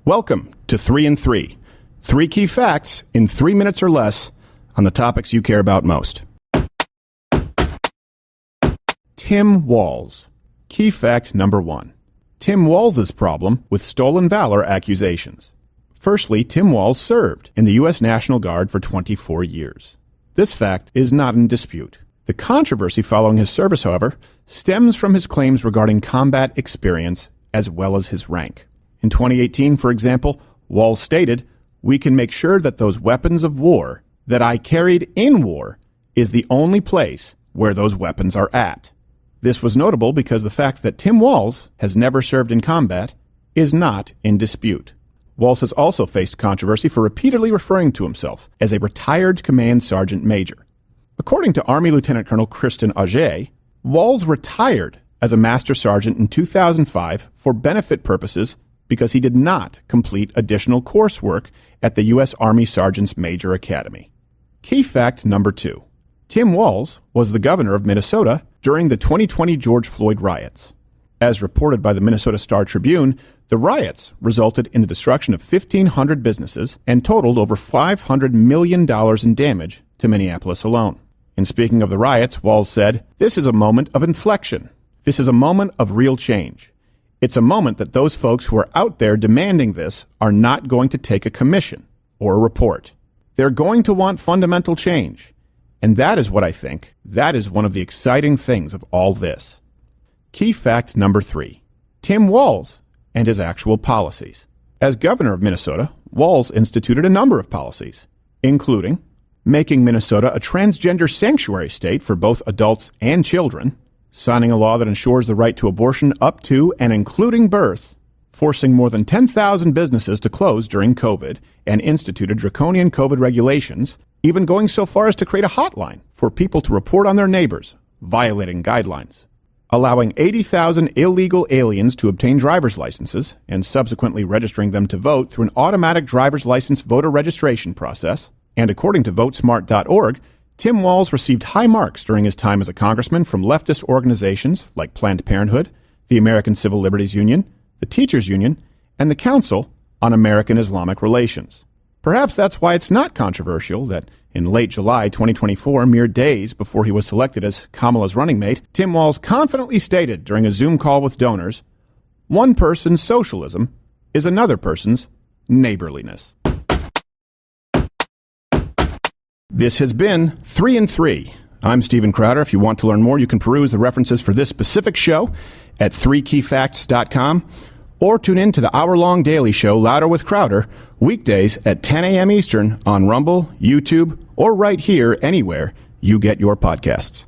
Welcome to 3 and 3. 3 key facts in 3 minutes or less on the topics you care about most. Tim Walz. Key fact number 1. Tim Walz's problem with stolen valor accusations. Firstly, Tim Walz served in the U.S. National Guard for 24 years. This fact is not in dispute. The controversy following his service, however, stems from his claims regarding combat experience as well as his rank. In 2018, for example, Walz stated, "We can make sure that those weapons of war that I carried in war is the only place where those weapons are at." This was notable because the fact that Tim Walz has never served in combat is not in dispute. Walz has also faced controversy for repeatedly referring to himself as a retired command sergeant major. According to Army Lieutenant Colonel Kristen Auger, Walz retired as a master sergeant in 2005 for benefit purposes because he did not complete additional coursework at the U.S. Army Sergeants Major Academy. Key fact number 2. Tim Walz was the governor of Minnesota during the 2020 George Floyd riots. As reported by the Minnesota Star-Tribune, the riots resulted in the destruction of 1,500 businesses and totaled over $500 million in damage to Minneapolis alone. In speaking of the riots, Walz said, "This is a moment of inflection. This is a moment of real change. It's a moment that those folks who are out there demanding this are not going to take a commission or a report. They're going to want fundamental change. And that is what I think. That is one of the exciting things of all this." Key fact number 3. Tim Walz and his actual policies. As governor of Minnesota, Walz instituted a number of policies, including making Minnesota a transgender sanctuary state for both adults and children, signing a law that ensures the right to abortion up to and including birth, forcing more than 10,000 businesses to close during COVID, and instituted draconian COVID regulations, even going so far as to create a hotline for people to report on their neighbors violating guidelines, allowing 80,000 illegal aliens to obtain driver's licenses and subsequently registering them to vote through an automatic driver's license voter registration process, and according to votesmart.org, Tim Walz received high marks during his time as a congressman from leftist organizations like Planned Parenthood, the American Civil Liberties Union, the Teachers Union, and the Council on American Islamic Relations. Perhaps that's why it's not controversial that in late July 2024, mere days before he was selected as Kamala's running mate, Tim Walz confidently stated during a Zoom call with donors, "One person's socialism is another person's neighborliness." This has been 3 and 3. I'm Stephen Crowder. If you want to learn more, you can peruse the references for this specific show at 3keyfacts.com or tune in to the hour-long daily show Louder with Crowder weekdays at 10 a.m. Eastern on Rumble, YouTube, or right here anywhere you get your podcasts.